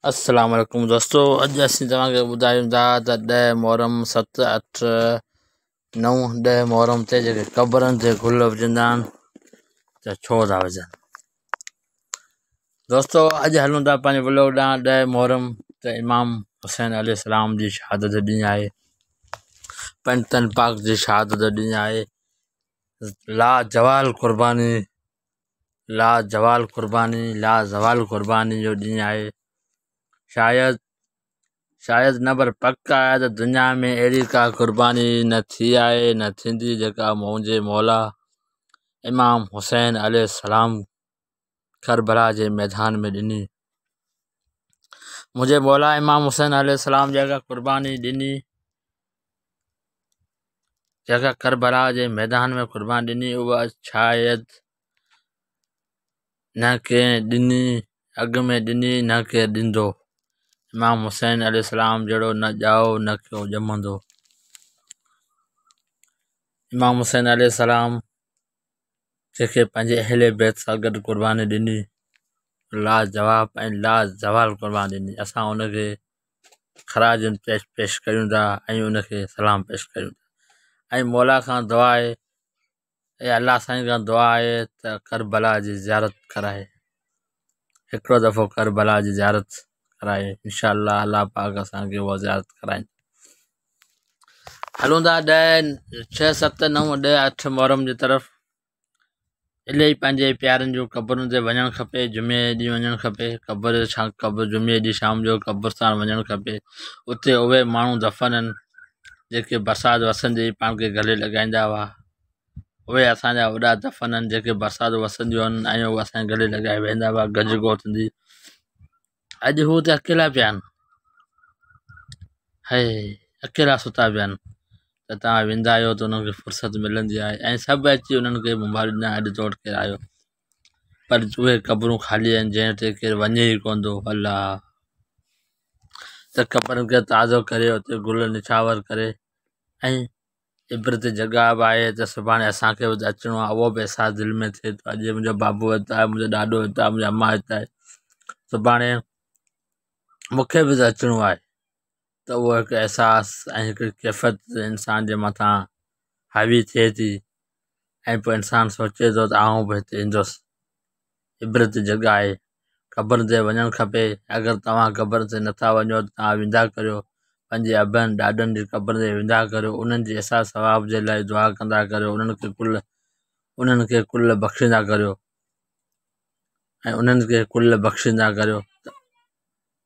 अस्सलाम वालेकुम दोस्तों, अॼु असीं तव्हांखे ॿुधायूं था त 10 मुहर्रम 7, 8, 9, 10 मुहर्रम ते जेके क़बरनि ते गुल विझंदा आहिनि त छो था विझनि। दोस्तों, अॼु हलूं था पंहिंजे व्लॉग ॾांहुं। 10 मुहर्रम त इमाम हुसैन अलैहिस्सलाम जी शहादत ॾींहुं आहे, पंडितन पाक जी शहादत ॾींहुं आहे। लाजवाल क़ुर्बानी जो ॾींहुं आहे। शायद न पर पक आहे त दुनिया में अहिड़ी का क़ुर्बानी न थी आहे न थींदी जेका मुंहिंजे मौला इमाम हुसैन अलैहिस्सलाम करबला जे मैदान में ॾिनी। मुंहिंजे मौला इमाम हुसैन अलैहिस्सलाम जेका क़ुर्बानी ॾिनी, जेका करबला जे मैदान में क़ुर्बानी ॾिनी, उहा शायद न कंहिं ॾिनी अॻ में ॾिनी न कंहिं ॾींदो। इमाम हुसैन अलैहिस्सलाम जहिड़ो न ॼाओ न को ॼमंदो। इमाम हुसैन अलैहिस्सलाम जेके पंहिंजे अहले बैत सां गॾु क़ुर्बानी ॾिनी, लाजवाल क़ुर्बानी ॾिनी। असां उनखे ख़राज पेश कयूं था ऐं उनखे सलाम पेश कयूं था ऐं मौला खां दुआ आहे, अल्लाह साईं खां दुआ आहे त करबला जी ज़ियारत कराए, हिकिड़ो दफ़ो करबला जी ज़ियारत कराए। इंशाअल्लाह अल्लाह पाक असांखे उहा ज़ियारत कराइनि। हलूं था 6, 7, 9, 10, 8 मुहर्रम जी तरफ़। इलाही पंहिंजे प्यारनि जूं क़बरुनि ते वञणु खपे। जुमे ॾींहुं वञणु खपे क़बर जुमे ॾींहुं शाम जो क़ब्रस्तान वञणु खपे। उते उहे माण्हू दफ़न आहिनि जेके बरसाति वसंदी पाण खे गले लॻाईंदा हुआ। उहे असांजा वॾा दफ़न आहिनि जेके बरसाति वसंदियूं आहिनि ऐं उहे असांजे गले लॻाए वेंदा हुआ। गज गोठ थींदी। अॼु हू त अकेला पिया आहिनि, अकेला सुता पिया आहिनि। त तव्हां वेंदा आहियो त उन्हनि खे फ़ुर्सत मिलंदी आहे ऐं सभु अची उन्हनि खे मुबारक ॾिना, अॼु तोड़ केरु आयो। पर उहे क़बरूं ख़ाली आहिनि जंहिं ते केरु वञे ई कोन थो। अलाह त क़बरनि खे ताज़ो करे, उते गुल निछावर करे ऐं इबरत जॻह बि आहे त सुभाणे असांखे बि अचिणो आहे। उहो बि अहसासु दिलि में थिए थो। अॼु मुंहिंजो बाबू हितां आहे, मुंहिंजो ॾाॾो हितां आहे, मुंहिंजी अम्मा हितां आहे, सुभाणे मूंखे बि त अचिणो आहे। त उहो हिकु अहसासु ऐं हिकिड़ी कैफ़त इंसान जे मथां हावी थिए थी ऐं पोइ इंसानु सोचे थो त आउं बि हिते ईंदुसि। इबरत जॻह आहे, क़बर ते वञणु खपे। अगरि तव्हां क़बर ते नथा वञो त तव्हां वेंदा करियो, पंहिंजे अबनि ॾाॾनि जी क़बर ते वेंदा करियो, उन्हनि जी असां सवाब जे लाइ दुआ कंदा करियो, उन्हनि खे कुल बख़्शींदा करियो ऐं उन्हनि खे कुल बख़्शींदा करियो।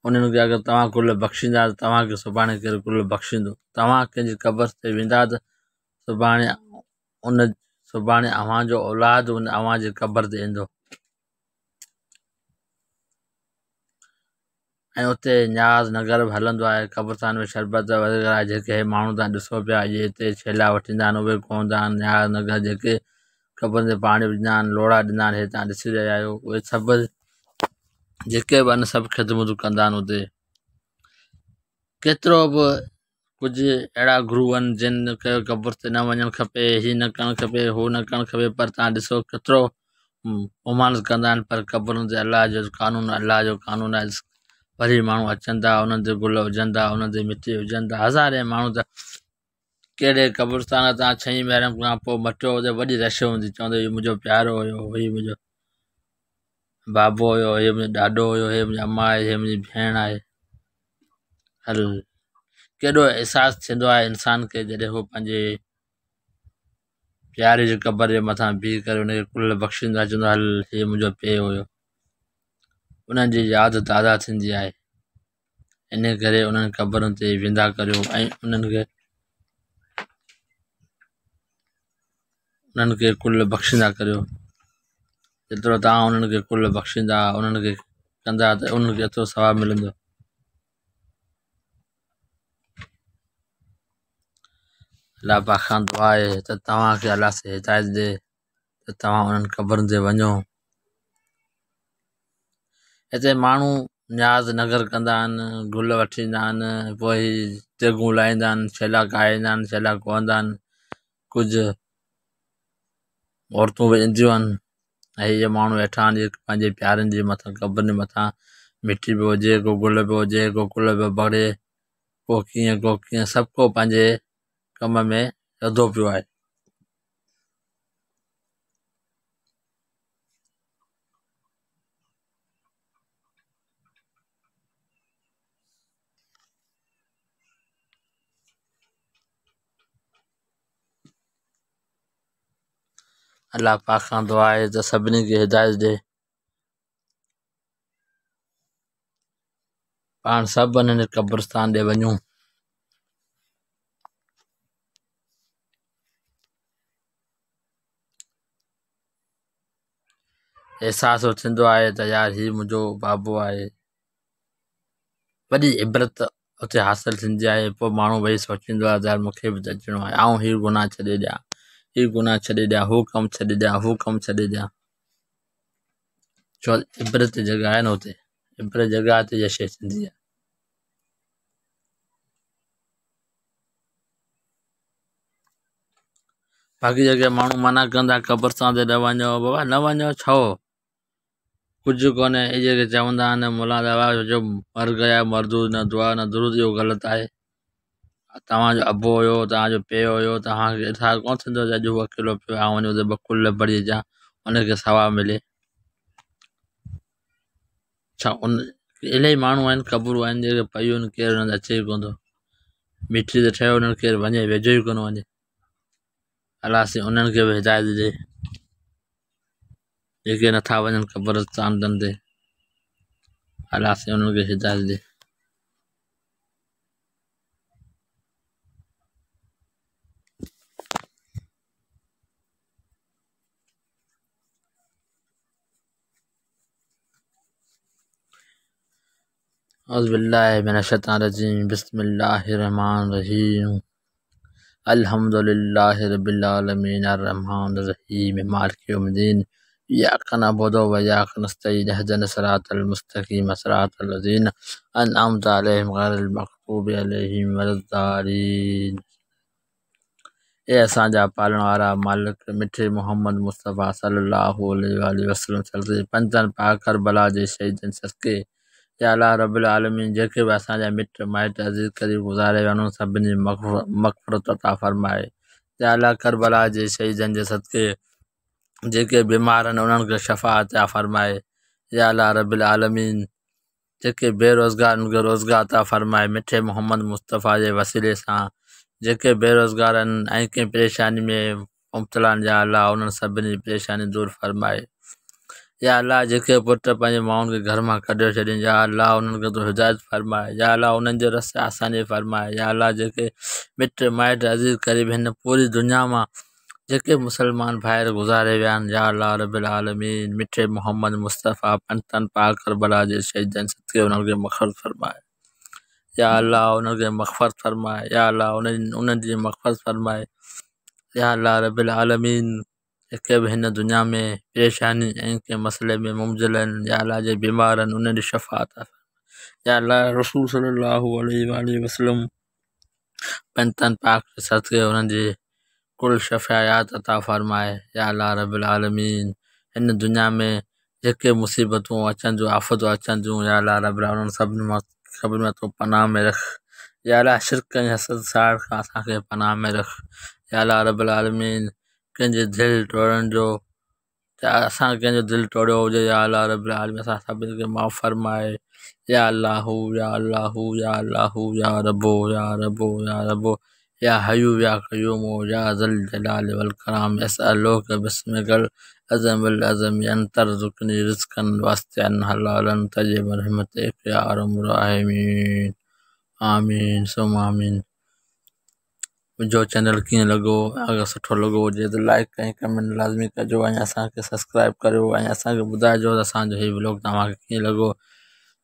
उन्हनि खे अगरि तव्हां कुल बख़्शींदा त तव्हांखे सुभाणे केरु कुल बख़्शींदो। तव्हां कंहिंजी क़बर ते वेंदा त सुभाणे अव्हांजो औलाद अव्हांजी क़बर ते ईंदो ऐं उते न्याज़ नगर बि हलंदो आहे। क़ब्रस्तान में शरबत वग़ैरह जेके माण्हू तव्हां ॾिसो पिया इहे हिते छेला वठींदा आहिनि, उहे कोन्ह आहिनि। न्याज़ नगर जेके क़बर ते पाणी विझंदा आहिनि, लोड़ा ॾींदा आहिनि, हे तव्हां ॾिसी रहिया आहियो। उहे सभु जेके बि आहिनि सभु ख़िदमतूं कंदा आहिनि उते। केतिरो बि कुझु अहिड़ा गुरू आहिनि जिन खे क़बर ते न वञणु खपे, हीअ न करणु खपे, हू न करणु खपे, पर तव्हां ॾिसो केतिरो मुमानत कंदा आहिनि। पर क़बरुनि ते अलाह जो कानून आहे। वरी माण्हू अचनि था, उन्हनि ते गुल विझनि था, उन्हनि ते मिटी विझनि था। हज़ारे माण्हू त कहिड़े क़ब्रस्तान तव्हां 6 मुहर्रम खां पोइ मटियो हुजे, वॾी रश हूंदी, चवंदो हीउ मुंहिंजो प्यारो हुयो, हीउ मुंहिंजो बाबो हुयो, हे मुंहिंजो ॾाॾो हुयो, हे मुंहिंजी अम्मा आहे, हे मुंहिंजी भेण आहे। हल केॾो अहसासु थींदो आहे इंसान खे जॾहिं हू पंहिंजे प्यारे जी क़बर जे मथां बीह करे उनखे कुल बख़्शींदो आहे, चवंदो हल हीउ मुंहिंजो पीउ हुयो। उन्हनि जी यादि ताज़ा थींदी आहे। इन करे उन्हनि क़बरुनि ते वेंदा करियो ऐं उन्हनि खे कुल बख़्शींदा करियो। जेतिरो तव्हां उन्हनि खे कुल बख़्शींदा, उन्हनि खे कंदा त उन्हनि खे एतिरो सवाबु मिलंदो। अलाह पाक खां दुआ आहे त तव्हांखे अलाह से हिदायत ॾे त तव्हां उन्हनि क़बरुनि ते वञो। हिते माण्हू न्याज़ नगर कंदा आहिनि, गुल वठींदा आहिनि, पोइ देगूं लाहींदा आहिनि, छेला खाईंदा आहिनि, छेला कुहंदा आहिनि। कुझु औरतूं बि ईंदियूं आहिनि ऐं इहे माण्हू वेठा आहिनि पंहिंजे प्यारनि जे मथां क़बरुनि जे मथां मिटी पियो हुजे, को गुल पियो हुजे, को कुल पियो बड़े, को कीअं सभु को पंहिंजे कम में रधो पियो आहे। अल्लाह पाक खां दुआ आहे त सभिनी खे हिदायत ॾे। पाण सभु हिन क़ब्रिस्तान ॾे वञूं। अहसासु थींदो आहे त यार हीउ मुंहिंजो बाबो आहे। वॾी इबरत उते हासिलु थींदी आहे। पोइ माण्हू वेही सोचींदो आहे त यार मूंखे बि त अचिणो आहे, ऐं हीउ गुनाह छॾे ॾियां, हीउ गुनाह छॾे ॾियां, हू कमु छॾे ॾियां, हू कमु छॾे ॾियां। छो इबरत जी जॻह आहे न हुते, इबरत जॻह ते इहा शइ थींदी आहे। बाक़ी जॻह माण्हू मना कंदा क़ब्रिस्तान ते न वञो, बाबा न वञो छो, कुझु कोन्हे। इहे जेके चवंदा आहिनि मुला दवा जो मर गया मरदूद न दुआ न दुरूद, इहो ग़लति आहे। तव्हांजो अबो हुयो, तव्हांजो पीउ हुयो, तव्हांखे एतिरा कोन थींदो अॼु उहो अकेलो पियो आहे, वञो त ॿ कुल भरी अचां, उनखे सवाबु मिले। छा उन इलाही माण्हू आहिनि, क़बरूं आहिनि जेके पयूं आहिनि, केरु हुननि अचे ई कोन थो। मिठी त ठहियो हुननि केरु वञे, वेझो ई कोन वञे। अलाह साईं उन्हनि खे बि हिदायत ॾे जेके नथा वञनि क़ब्रिस्ताननि ते। अलाह साईं उन्हनि खे हिदायत ॾे। औज़ु बिल्लाहि मिनश शैतानिर रजीम, बिस्मिल्लाहिर रहमानिर रहीम, अल्हम्दुलिल्लाहि रब्बिल आलमीन, अर्रहमानिर रहीम, मालिकि यौमिद्दीन, इय्याका नअबुदु व इय्याका नस्तईन, इहदिनस सिरातल मुस्तक़ीम, सिरातल लज़ीना अनअमता अलैहिम गैरिल मग़ज़ूबि अलैहिम वलद्दालीन। ए असांजा पालण वारा मालिक मिठे मोहम्मद मुस्तफ़ा सल्लल्लाहु अलैहि वसल्लम सल्लल्लाहु पंजनि पाक करबला जे शहीदनि सदके, या अल्लाह रब्बिल आलमीन जेके बि असांजा मिट माइट अज़ीज़ करीब गुज़ारे विया उन्हनि सभिनी मग़फ़िरत अता फ़रमाए। या अल्लाह करबला जे शहीदनि जे सदके जेके बीमार आहिनि उन्हनि खे शफ़ा अता फ़रमाए। या अल्लाह रब्बिल आलमीन जेके बेरोज़गार उन्हनि खे रोज़गार अता फ़रमाए। मिठे मोहम्मद मुस्तफ़ा जे वसीले सां जेके बेरोज़गार आहिनि ऐं कंहिं परेशानी में मुब्तला आहिनि, या अल्लाह उन्हनि सभिनी जी परेशानी दूरि फ़रमाए। या अल्लाह जेके पुट पंहिंजे माउनि खे घर मां कढियो छॾियनि, या अल्लाह उन्हनि खे तूं हिदायत फ़रमाए। या अल्लाह उन्हनि जे रस्ते आसानी फ़रमाए। या अल्लाह जेके मिट माइट अज़ीज़ करीब हिन पूरी दुनिया मां जेके मुसलमान भाइर गुज़ारे विया आहिनि, या अल्लाह रब्बिल आलमीन मिठे मोहम्मद मुस्तफ़ा पंजनि पाक करबला जे शहीदनि सदके उन्हनि खे मग़फ़िरत फ़रमाए। या अल्लाह उन्हनि खे मग़फ़िरत फ़रमाए। या अल्लाह उन्हनि जी मग़फ़िरत फ़रमाए। या अल्लाह रब्बिल आलमीन जेके बि हिन दुनिया में परेशानी ऐं कंहिं मसइले में मुब्तला आहिनि, या अल्लाह जे बीमार आहिनि उन्हनि जी शफ़ा अता फ़रमाए। या अल्लाह रसूल सल्लल्लाहु अलैहि वसल्लम पंजनि पाक जे सदके उन्हनि जी कुल शफ़ायात अता फ़रमाए। या अल्लाह रब्बिल आलमीन हिन दुनिया में जेके मुसीबतूं अचनि थियूं, आफ़तूं अचनि थियूं, या अल्लाह रब्बिल आलमीन सभिनी मां तूं पनाह में रख। या अल्लाह शिरक ऐं हसद साड़ खां असांखे पनाह में रख। या अल्लाह रब्बिल आलमीन कंहिंजे दिलि टोड़ण जो, असां कंहिंजो दिलि टोड़ियो हुजे, या अल्लाह रब्बिल आलमीन असां सभिनी खे माफ़ फ़रमाए। या अल्लाहु या अल्लाहु या अल्लाहु या रब्बो या रब्बो या रब्बो या हय्यू या क़य्यूम या ज़ल जलाल वल इकराम, असअलुका बिस्मिकल अज़मल अज़म अन तर्ज़ुक़नी रिज़्क़न वासिअन हलालन तय्यबन रहमतिक या अरहमुर राहिमीन। आमीन सुम्मा आमीन। मुंहिंजो चैनल कीअं लॻो, अगरि सुठो लॻो हुजे त लाइक ऐं कमेंट लाज़मी कजो, ऐं असांखे सब्सक्राइब करियो, ऐं असांखे ॿुधाइजो त असांजो हीउ व्लॉग तव्हांखे कीअं लॻो।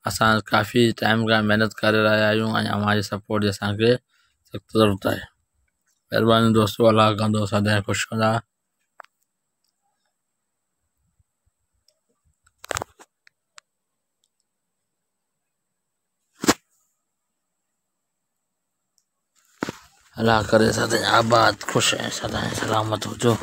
असां काफ़ी टाइम खां महिनत करे रहिया आहियूं ऐं अव्हांजी सपोर्ट जी असांखे सख़्तु ज़रूरत आहे। महिरबानी दोस्तो, अल्लाह कंदो सदाईं ख़ुशि कंदा। अल्लाह करे सदाईं आबाद ख़ुशि ऐं सदाईं सलामत हुजो।